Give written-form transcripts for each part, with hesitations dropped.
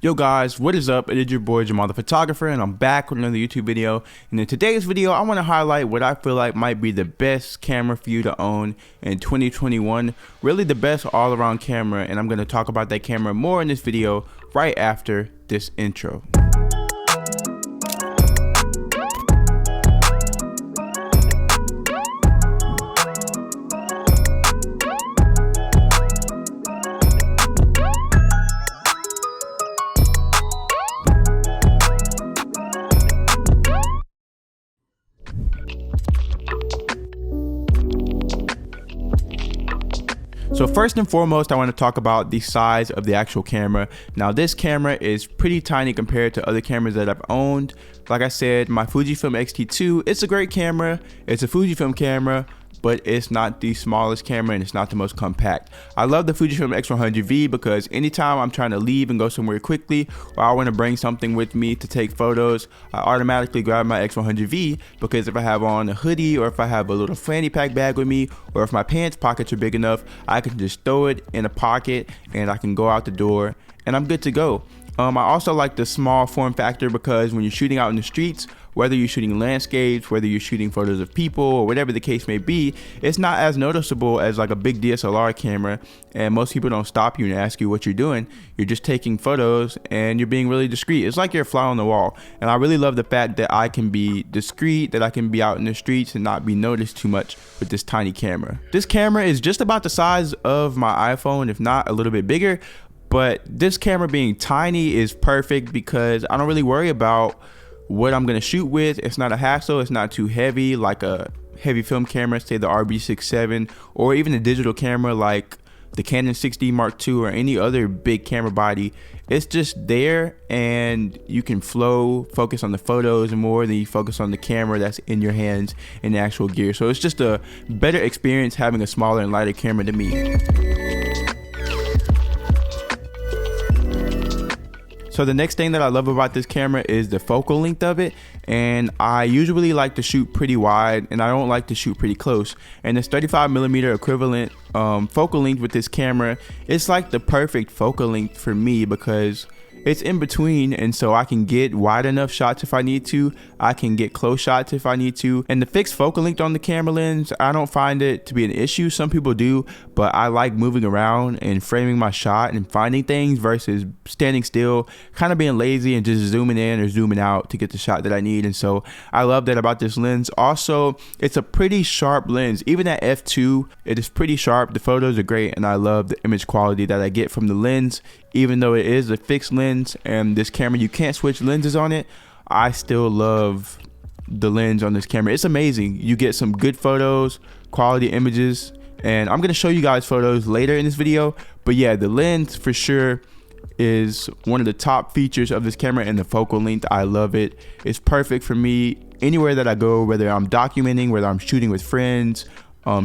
Yo guys, what is up? It is your boy Jamal the Photographer, and I'm back with another YouTube video. And in today's video, I want to highlight what I feel like might be the best camera for you to own in 2021. Really the best all-around camera, and I'm going to talk about that camera more in this video right after this intro. So first and foremost, I want to talk about the size of the actual camera. Now this camera is pretty tiny compared to other cameras that I've owned. Like I said, my Fujifilm X-T2, it's a great camera. It's a Fujifilm camera, but it's not the smallest camera and it's not the most compact. I love the Fujifilm X100v because anytime I'm trying to leave and go somewhere quickly, or I want to bring something with me to take photos, I automatically grab my X100v because if I have on a hoodie or if I have a little fanny pack bag with me, or if my pants pockets are big enough, I can just throw it in a pocket and I can go out the door and I'm good to go. I also like the small form factor because when you're shooting out in the streets, whether you're shooting landscapes, whether you're shooting photos of people or whatever the case may be, it's not as noticeable as like a big DSLR camera, and most people don't stop you and ask you what you're doing. You're just taking photos and you're being really discreet. It's like you're a fly on the wall, and I really love the fact that I can be discreet, that I can be out in the streets and not be noticed too much with this tiny camera. This camera is just about the size of my iPhone, if not a little bit bigger. But this camera being tiny is perfect because I don't really worry about what I'm gonna shoot with. It's not a hassle, it's not too heavy like a heavy film camera, say the RB67, or even a digital camera like the Canon 6D Mark II or any other big camera body. It's just there and you can focus on the photos more than you focus on the camera that's in your hands and the actual gear. So it's just a better experience having a smaller and lighter camera to me. So the next thing that I love about this camera is the focal length of it, and I usually like to shoot pretty wide and I don't like to shoot pretty close, and this 35mm equivalent focal length with this camera, it's like the perfect focal length for me because it's in between, and so I can get wide enough shots if I need to, I can get close shots if I need to, and the fixed focal length on the camera lens, I don't find it to be an issue. Some people do, but I like moving around and framing my shot and finding things versus standing still, kind of being lazy and just zooming in or zooming out to get the shot that I need. And so I love that about this lens. Also, it's a pretty sharp lens. Even at f2, it is pretty sharp. The photos are great, and I love the image quality that I get from the lens. Even though it is a fixed lens and this camera, you can't switch lenses on it, I still love the lens on this camera. It's amazing. You get some good photos, quality images, and I'm gonna show you guys photos later in this video. But yeah, the lens for sure is one of the top features of this camera, and the focal length, I love it. It's perfect for me anywhere that I go, whether I'm documenting, whether I'm shooting with friends,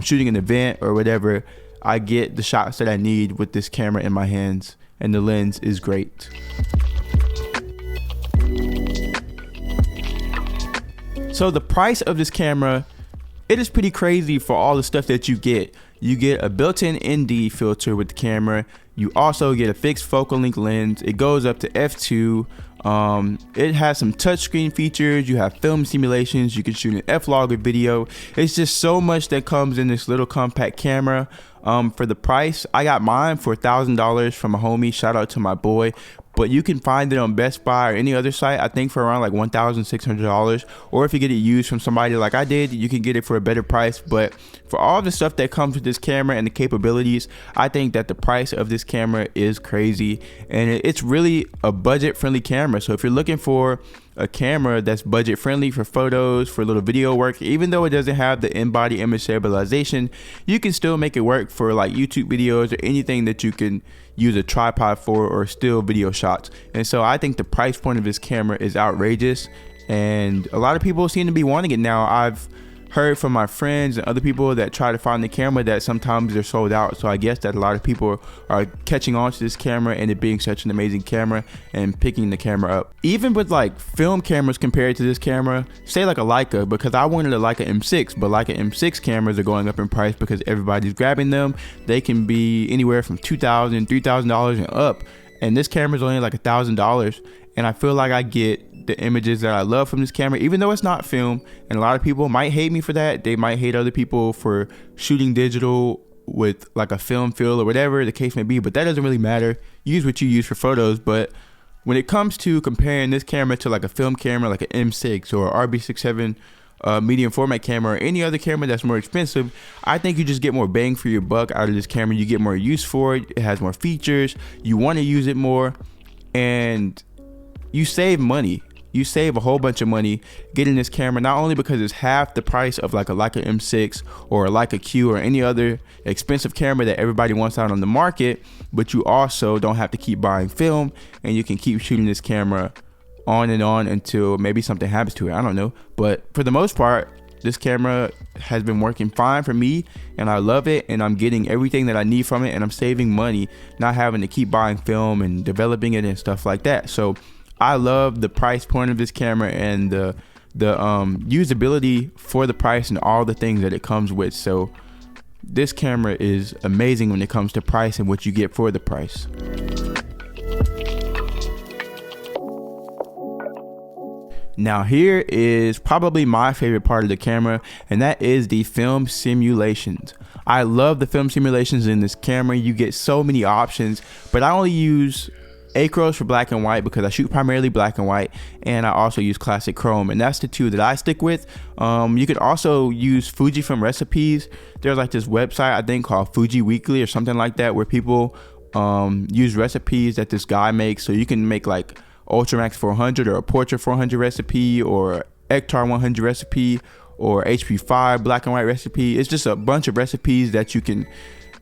shooting an event or whatever. I get the shots that I need with this camera in my hands, and the lens is great. So the price of this camera, it is pretty crazy for all the stuff that you get. You get a built-in ND filter with the camera. You also get a fixed focal length lens. It goes up to f2. It has some touchscreen features. You have film simulations. You can shoot an F-log with video. It's just so much that comes in this little compact camera. For the price, I got mine for $1,000 from a homie. Shout out to my boy. But you can find it on Best Buy or any other site, I think, for around like $1,600. Or if you get it used from somebody like I did, you can get it for a better price. But for all the stuff that comes with this camera and the capabilities, I think that the price of this camera is crazy. And it's really a budget-friendly camera. So if you're looking for a camera that's budget friendly for photos, for a little video work, even though it doesn't have the in-body image stabilization, you can still make it work for like YouTube videos or anything that you can use a tripod for, or still video shots. And so I think the price point of this camera is outrageous, and a lot of people seem to be wanting it now. I've heard from my friends and other people that try to find the camera that sometimes they're sold out. So I guess that a lot of people are catching on to this camera and it being such an amazing camera and picking the camera up. Even with like film cameras compared to this camera, say like a Leica, because I wanted a Leica M6, but Leica M6 cameras are going up in price because everybody's grabbing them. They can be anywhere from $2,000, $3,000 and up. and this camera is only like $1,000, and I feel like I get the images that I love from this camera, even though it's not film. And a lot of people might hate me for that. They might hate other people for shooting digital with like a film feel or whatever the case may be, but that doesn't really matter. Use what you use for photos. But when it comes to comparing this camera to like a film camera, like an M6 or RB67 medium format camera, or any other camera that's more expensive, I think you just get more bang for your buck out of this camera. You get more use for it. It has more features. You want to use it more, and you save money. You save a whole bunch of money getting this camera, not only because it's half the price of like a Leica M6 or a Leica Q or any other expensive camera that everybody wants out on the market, but you also don't have to keep buying film, and you can keep shooting this camera on and on until maybe something happens to it. I don't know. But for the most part, this camera has been working fine for me, and I love it, and I'm getting everything that I need from it, and I'm saving money, not having to keep buying film and developing it and stuff like that. So I love the price point of this camera and the usability for the price and all the things that it comes with. So this camera is amazing when it comes to price and what you get for the price. Now here is probably my favorite part of the camera, and that is the film simulations. I love the film simulations in this camera. You get so many options, but I only use acros for black and white because I shoot primarily black and white, and I also use classic chrome, and that's the two that I stick with. You could also use Fujifilm recipes. There's like this website I think called Fuji Weekly or something like that, where people use recipes that this guy makes. So you can make like Ultramax 400 or a Portrait 400 recipe or Ektar 100 recipe or HP5 black and white recipe. It's just a bunch of recipes that you can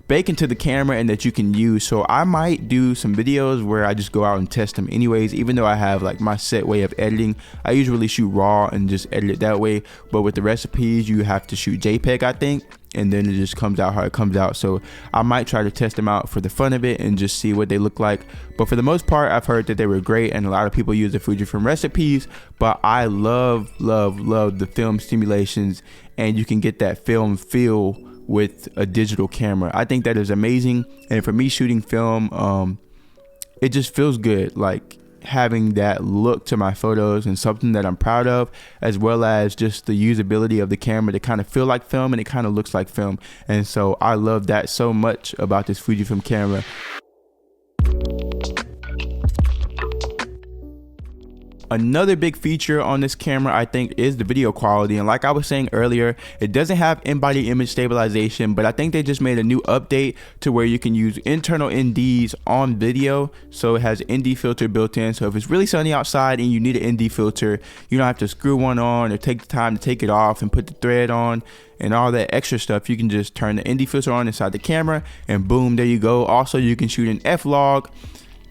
bake into the camera and that you can use. So I might do some videos where I just go out and test them anyways, even though I have like my set way of editing. I usually shoot raw and just edit it that way, but with the recipes you have to shoot JPEG, I think, and then it just comes out how it comes out. So I might try to test them out for the fun of it and just see what they look like. But for the most part, I've heard that they were great, and a lot of people use the Fujifilm recipes, but I love the film simulations, and you can get that film feel with a digital camera. I think that is amazing, and for me shooting film, it just feels good, like having that look to my photos and something that I'm proud of, as well as just the usability of the camera to kind of feel like film and it kind of looks like film. And so I love that so much about this Fujifilm camera. Another big feature on this camera, I think, is the video quality. And like I was saying earlier, it doesn't have in-body image stabilization, but I think they just made a new update to where you can use internal NDs on video. So it has ND filter built in. So if it's really sunny outside and you need an ND filter, you don't have to screw one on or take the time to take it off and put the thread on and all that extra stuff. You can just turn the ND filter on inside the camera and boom, there you go. Also, you can shoot an F-Log.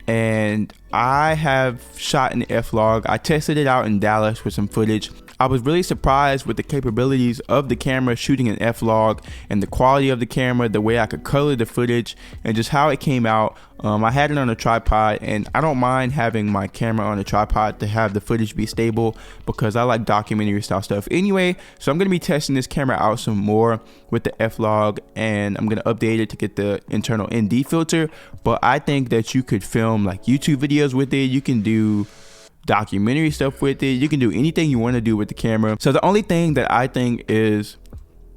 And I have shot an F-Log. I tested it out in Dallas with some footage. I was really surprised with the capabilities of the camera shooting an F-Log and the quality of the camera, the way I could color the footage, and just how it came out. I had it on a tripod, and I don't mind having my camera on a tripod to have the footage be stable because I like documentary style stuff anyway. So I'm going to be testing this camera out some more with the F-Log, and I'm going to update it to get the internal ND filter. But I think that you could film like YouTube videos with it. You can do documentary stuff with it. You can do anything you want to do with the camera. So the only thing that I think is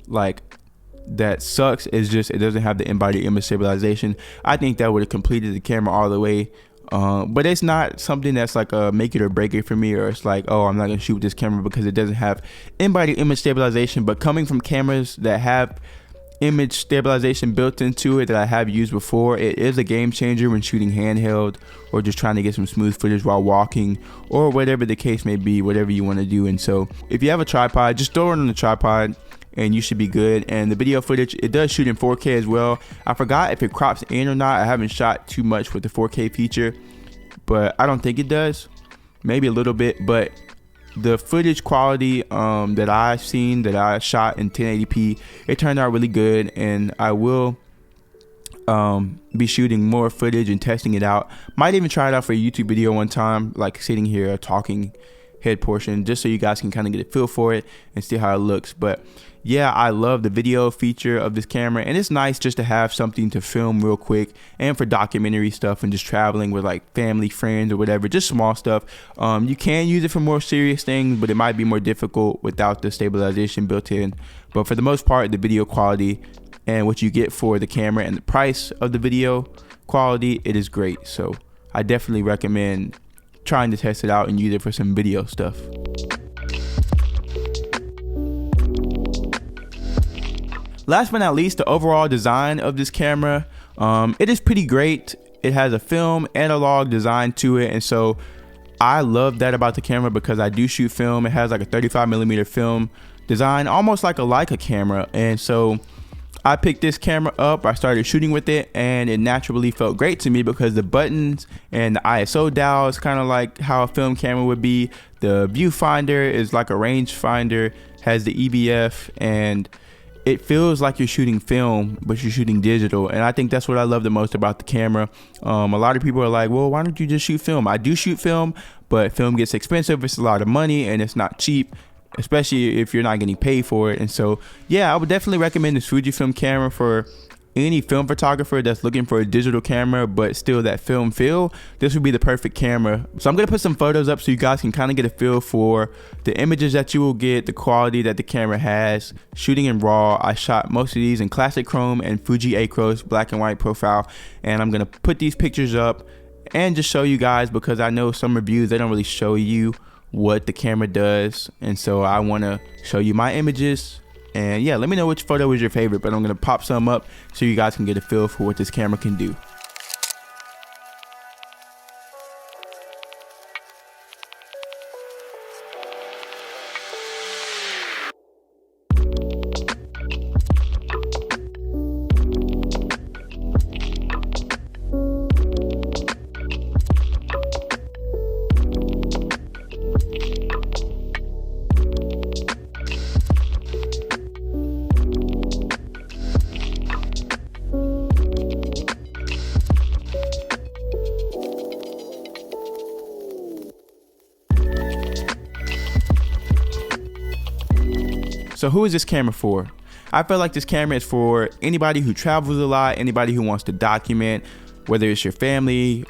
like that sucks is just it doesn't have the in-body image stabilization. I think that would have completed the camera all the way, but it's not something that's like a make it or break it for me, or it's like, oh, I'm not gonna shoot with this camera because it doesn't have in-body image stabilization. But coming from cameras that have image stabilization built into it that I have used before, it is a game changer when shooting handheld or just trying to get some smooth footage while walking or whatever the case may be, whatever you want to do. And so if you have a tripod, just throw it on the tripod and you should be good. And the video footage, it does shoot in 4K as well. I forgot if it crops in or not. I haven't shot too much with the 4K feature, but I don't think it does. Maybe a little bit, but the footage quality that I've seen, that I shot in 1080p, it turned out really good, and I will be shooting more footage and testing it out. Might even try it out for a YouTube video one time, like sitting here talking head portion, just so you guys can kind of get a feel for it and see how it looks. But yeah, I love the video feature of this camera, and it's nice just to have something to film real quick and for documentary stuff and just traveling with like family, friends, or whatever, just small stuff. You can use it for more serious things, but it might be more difficult without the stabilization built in. But for the most part, the video quality and what you get for the camera and the price of the video quality, it is great. So I definitely recommend trying to test it out and use it for some video stuff. Last but not least, the overall design of this camera. It is pretty great. It has a film analog design to it, and so I love that about the camera because I do shoot film. It has like a 35mm film design, almost like a Leica camera, and so I picked this camera up, I started shooting with it, and it naturally felt great to me because the buttons and the ISO dial is kind of like how a film camera would be. The viewfinder is like a rangefinder, has the EBF, and it feels like you're shooting film, but you're shooting digital. And I think that's what I love the most about the camera. A lot of people are like, well, why don't you just shoot film? I do shoot film, but film gets expensive. It's a lot of money and it's not cheap, especially if you're not getting paid for it. And so, yeah, I would definitely recommend this Fujifilm camera for any film photographer that's looking for a digital camera but still that film feel. This would be the perfect camera. So I'm gonna put some photos up so you guys can kind of get a feel for the images that you will get, the quality that the camera has. Shooting in RAW, I shot most of these in classic chrome and Fuji Acros black and white profile, and I'm gonna put these pictures up and just show you guys, because I know some reviews, they don't really show you what the camera does, and so I want to show you my images. And yeah, let me know which photo was your favorite, but I'm gonna pop some up so you guys can get a feel for what this camera can do. So who is this camera for? I feel like this camera is for anybody who travels a lot, anybody who wants to document, whether it's your family,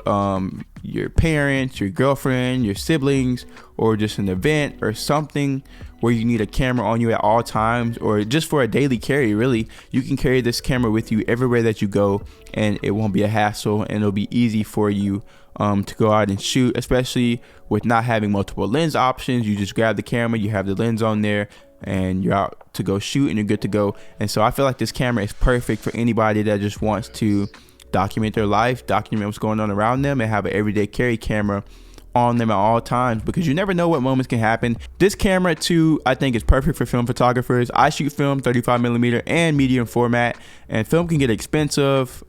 your parents, your girlfriend, your siblings, or just an event or something where you need a camera on you at all times, or just for a daily carry. Really, you can carry this camera with you everywhere that you go, and it won't be a hassle, and it'll be easy for you to go out and shoot, especially with not having multiple lens options. You just grab the camera, you have the lens on there, and you're out to go shoot and you're good to go. And so I feel like this camera is perfect for anybody that just wants to document their life, document what's going on around them, and have an everyday carry camera on them at all times, because you never know what moments can happen. This camera too, I think, is perfect for film photographers. I shoot film 35mm and medium format, and film can get expensive.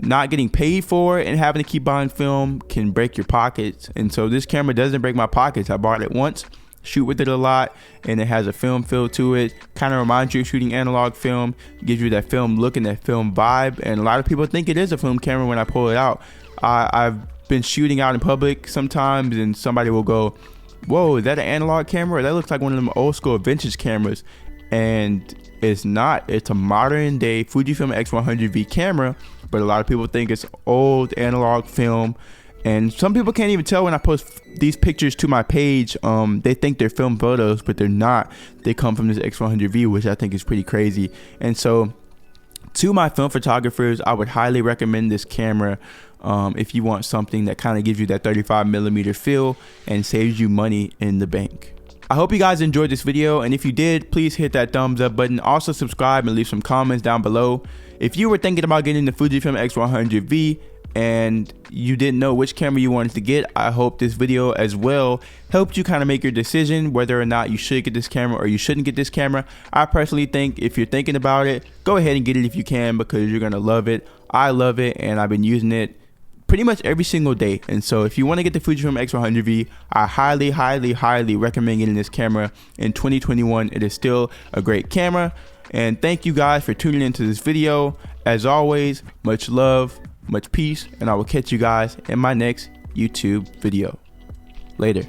Not getting paid for it and having to keep buying film can break your pockets, and so this camera doesn't break my pockets. I bought it once, shoot with it a lot, and it has a film feel to it. Kind of reminds you of shooting analog film, gives you that film look and that film vibe, and a lot of people think it is a film camera when I pull it out. I've been shooting out in public sometimes and somebody will go, whoa, is that an analog camera? That looks like one of them old school vintage cameras. And it's not. It's a modern day Fujifilm X100v camera, but a lot of people think it's old analog film. And some people can't even tell when I post these pictures to my page. They think they're film photos, but they're not. They come from this X100v, which I think is pretty crazy. And so to my film photographers, I would highly recommend this camera if you want something that kind of gives you that 35mm feel and saves you money in the bank. I hope you guys enjoyed this video, and if you did, please hit that thumbs up button. Also subscribe and leave some comments down below. If you were thinking about getting the Fujifilm X100v and you didn't know which camera you wanted to get, I hope this video as well helped you kind of make your decision whether or not you should get this camera or you shouldn't get this camera. I personally think if you're thinking about it, go ahead and get it if you can, because you're gonna love it. I love it, and I've been using it pretty much every single day. And so if you want to get the Fujifilm X100v, I highly recommend getting this camera in 2021. It is still a great camera. And thank you guys for tuning into this video. As always, much love, much peace, and I will catch you guys in my next YouTube video. Later.